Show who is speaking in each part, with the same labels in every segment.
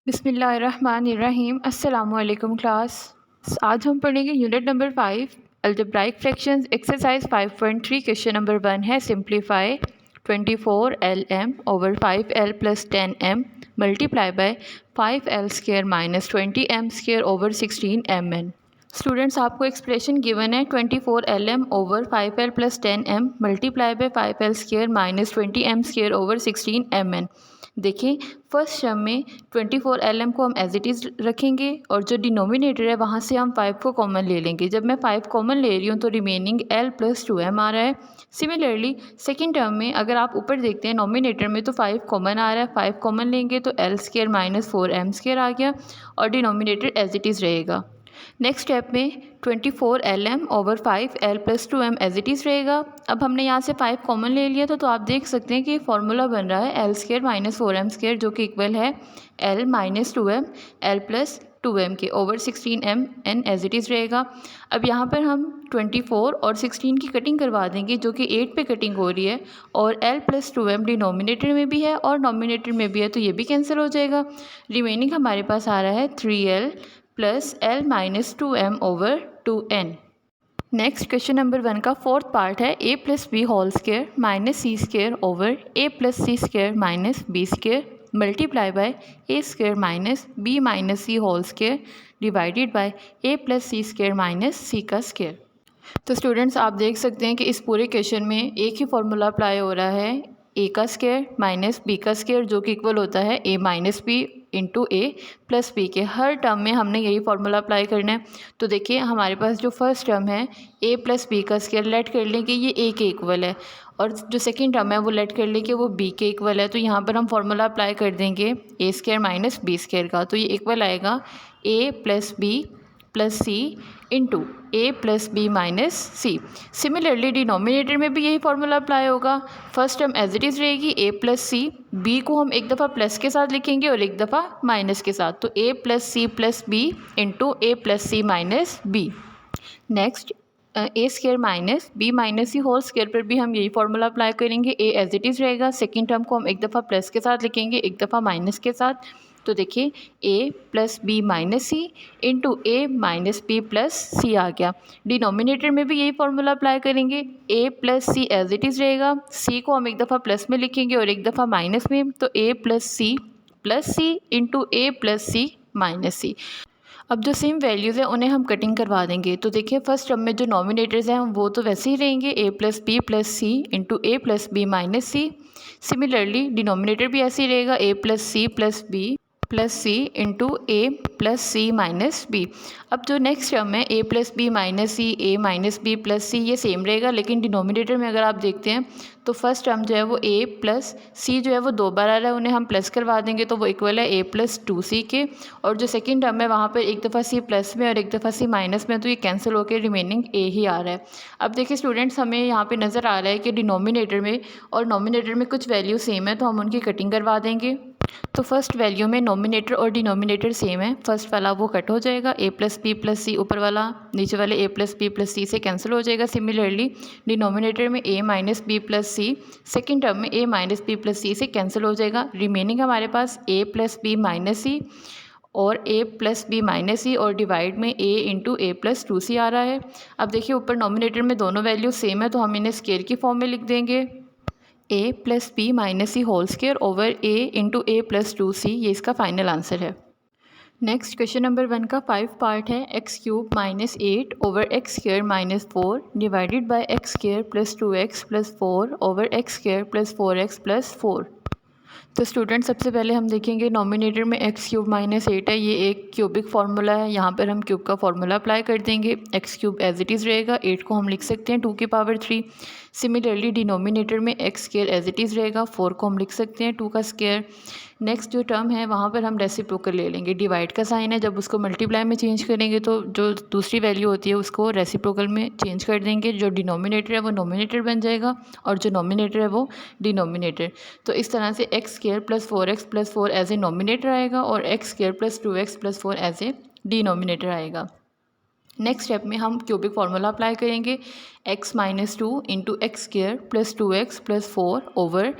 Speaker 1: बिस्मिल्लाहिर्रहमानिर्रहीम। अस्सलामुअलैकुम क्लास। आज हम पढ़ेंगे unit number 5 algebraic fractions exercise 5.3। Question number 1 है simplify 24lm over 5l plus 10m multiply by 5l square minus 20m square over 16mn। Students, आपको expression given है 24lm over 5l plus 10m multiply by 5l square minus 20m square over 16mn। देखिए, first term में 24lm को हम as it is रखेंगे और जो denominator है वहाँ से हम 5 को कॉमन ले लेंगे। जब मैं 5 कॉमन ले रही हूँ तो रिमेनिंग l प्लस 2m आ रहा है। सिमिलरली सेकेंड टर्म में अगर आप ऊपर देखते हैं नोमिनेटर में तो 5 कॉमन आ रहा है, 5 कॉमन लेंगे तो l square minus 4m square आ गया और डिनोमिनेटर एज इट इज़ रहेगा। नेक्स्ट स्टेप में 24lm over 5l plus 2m as it is रहेगा। अब हमने यहाँ से 5 कॉमन ले लिया तो आप देख सकते हैं कि फॉर्मूला बन रहा है l square minus 4m square जो कि इक्वल है l minus 2m l plus 2m के over 16m n as it is रहेगा। अब यहाँ पर हम 24 और 16 की कटिंग करवा देंगे जो कि 8 पे कटिंग हो रही है और l प्लस 2m डिनोमिनेटर में भी है और नोमिनेटर में भी है तो ये भी कैंसिल हो जाएगा। रिमेनिंग हमारे पास आ रहा है 3l plus l minus 2m over 2n। Next question number 1 का फोर्थ पार्ट है a plus B whole square minus C square over a plus C square minus B square multiply by a square minus b minus C whole square divided by a plus C square minus C का square. तो students, आप देख सकते हैं कि इस पूरे question में एक ही फॉर्मूला अप्लाई हो रहा है a का स्क्वायर माइनस b का स्क्वायर जो कि इक्वल होता है a minus B into A plus B के। हर टर्म में हमने यही फार्मूला अप्लाई करना है। तो देखिए, हमारे पास जो फर्स्ट टर्म है a प्लस बी का स्क्वायर लेट कर लें कि ये a के इक्वल है और जो सेकंड टर्म है वो लेट कर लें कि वो b के इक्वल है। तो यहाँ पर हम फार्मूला अप्लाई कर देंगे a square minus B square का। तो ये इक्वल आएगा a plus B plus C into A plus B minus C. Similarly denominator में भी यही फार्मूला अप्लाई होगा। First term as it is रहेगी a प्लस सी, b को हम एक दफ़ा प्लस के साथ लिखेंगे और एक दफ़ा माइनस के साथ। तो a plus C plus B into A plus C minus B. Next A square minus B minus C whole square पर भी हम यही फार्मूला अप्लाई करेंगे। a एज इट इज़ रहेगा, सेकेंड टर्म को हम एक दफ़ा प्लस के साथ लिखेंगे एक दफ़ा माइनस के साथ। तो देखिए a plus B minus C into A minus B plus C आ गया। डिनोमिनेटर में भी यही फार्मूला अप्लाई करेंगे। a plus C as it is रहेगा, c को हम एक दफ़ा प्लस में लिखेंगे और एक दफ़ा माइनस में। तो a plus C into A plus C minus C. अब जो सेम वैल्यूज़ हैं उन्हें हम कटिंग करवा देंगे। तो देखिए, फर्स्ट टर्म में जो नॉमिनेटर्स हैं वो तो वैसे ही रहेंगे a plus B plus C into A plus B minus C. Similarly denominator भी ऐसे ही रहेगा a plus C plus B plus C into A plus C minus B. अब जो नेक्स्ट टर्म है a plus B minus C A minus B plus C ये same रहेगा, लेकिन डिनोमिनेटर में अगर आप देखते हैं तो फर्स्ट टर्म जो है वो a प्लस सी जो है वो 2 बार आ रहा है, उन्हें हम प्लस करवा देंगे तो वो इक्वल है a प्लस 2c के। और जो सेकेंड टर्म है वहाँ पर एक दफ़ा c प्लस में और एक दफ़ा c माइनस में, तो ये कैंसिल होकर रिमेनिंग a ही आ रहा है। अब देखिए स्टूडेंट्स, हमें यहाँ पे नज़र आ रहा है कि डिनोमिनेटर में और नोमिनेटर में कुछ वैल्यू सेम है तो हम उनकी कटिंग करवा देंगे। तो फर्स्ट वैल्यू में नोमिनेटर और डिनोमिनेटर सेम है, फर्स्ट वाला वो कट हो जाएगा, a plus B plus C ऊपर वाला नीचे वाले a plus B plus C से कैंसिल हो जाएगा। सिमिलरली डिनोमिनेटर में a minus B plus C, second term में a minus B plus C से कैंसिल हो जाएगा। रिमेनिंग हमारे पास a plus B minus C और a plus B minus C और डिवाइड में a into A plus 2c आ रहा है। अब देखिए, ऊपर नोमिनेटर में दोनों वैल्यू सेम है तो हम इन्हें स्क्वायर की फॉर्म में लिख देंगे a plus B minus C whole square over a into A plus 2c। ये इसका फाइनल आंसर है। नेक्स्ट क्वेश्चन नंबर 1 का 5 पार्ट है X cube minus 8 over X square minus 4 divided by X square plus 2x plus 4 over X square plus 4x plus 4। तो student, सबसे पहले हम देखेंगे नोमिनेटर में एक्स क्यूब माइनस 8 है, ये एक क्यूबिक फार्मूला है। यहाँ पर हम क्यूब का फार्मूला अप्लाई कर देंगे। X cube as it is रहेगा, 8 को हम लिख सकते हैं 2 की पावर 3। सिमिलरली डिनोमिनेटर में X square as it is रहेगा, 4 को हम लिख सकते हैं 2 का स्क्वायर। नेक्स्ट जो टर्म है वहाँ पर हम रेसिप्रोकल ले लेंगे, डिवाइड का साइन है, जब उसको मल्टीप्लाई में चेंज करेंगे तो जो दूसरी वैल्यू होती है उसको रेसिप्रोकल में चेंज कर देंगे। जो डिनोमिनेटर है वो नोमिनेटर बन जाएगा और जो नोमिनेटर है वो डिनोमिनेटर। तो इस तरह से X square plus 4x plus 4 as a nominator आएगा और X square plus 2x plus 4 as a denominator आएगा। नेक्स्ट स्टेप में हम क्यूबिक फार्मूला अप्लाई करेंगे। X minus two into X square plus 2x plus 4 over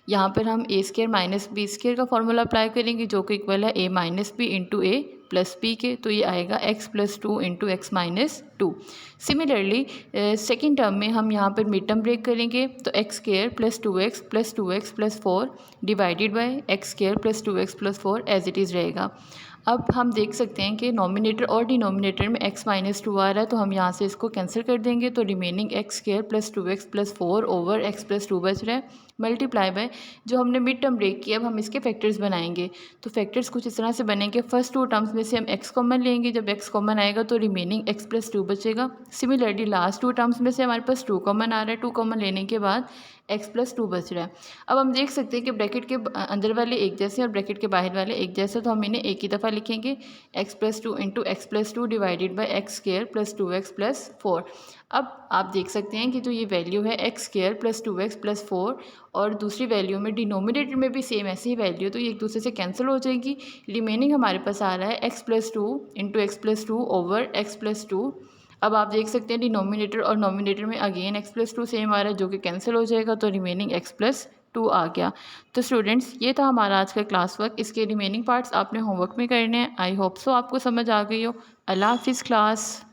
Speaker 1: यहाँ पर हम A square minus B square का फॉर्मूला अप्लाई करेंगे जो कि इक्वल है a minus B into A plus B के, तो ये आएगा x plus 2 into X minus 2। Similarly second term में हम यहाँ पर मिड टर्म ब्रेक करेंगे, तो X square plus 2x plus 2x plus 4 divided by X square plus 2x plus 4 as it is रहेगा। अब हम देख सकते हैं कि नॉमिनेटर और डिनोमिनेटर में x माइनस 2 आ रहा है, तो हम यहाँ से इसको कैंसिल कर देंगे, तो remaining x square plus 2x plus 4 over x plus 2 बच रहा है मल्टीप्लाई बाय जो हमने मिड टर्म ब्रेक किया। अब हम इसके फैक्टर्स बनाएंगे, तो फैक्टर्स कुछ इस तरह से बनेंगे। फर्स्ट टू टर्म्स में से हम x कॉमन लेंगे, जब x कॉमन आएगा तो रिमेनिंग x प्लस 2 बचेगा। सिमिलरली लास्ट टू टर्म्स में से हमारे पास 2 कॉमन आ रहा है, 2 कॉमन लेने के बाद x प्लस 2 बच रहा है। अब हम देख सकते हैं कि ब्रैकेट के अंदर वाले एक जैसे और ब्रैकेट के बाहर वाले एक जैसे, तो हम इन्हें एक ही दफ़ा लिखेंगे, x plus 2 into x plus 2 divided by X square plus 2x plus 4। अब आप देख सकते हैं कि जो ये वैल्यू है x square plus 2x plus 4 और दूसरी वैल्यू में डिनोमिनेटर में भी सेम ऐसी ही वैल्यू, तो ये एक दूसरे से कैंसिल हो जाएगी। रिमेनिंग हमारे पास आ रहा है x plus 2 into x plus 2 over x plus 2। अब आप देख सकते हैं डिनोमिनेटर और नोमिनेटर में अगेन x प्लस 2 सेम आ रहा है जो कि कैंसिल हो जाएगा, तो रिमेनिंग x प्लस 2 आ गया। तो स्टूडेंट्स ये था हमारा आज का क्लास वर्क, इसके रिमेनिंग पार्ट्स आपने होमवर्क में करने हैं। आई होप सो आपको समझ आ गई हो। अल्लाह हाफिज़ क्लास।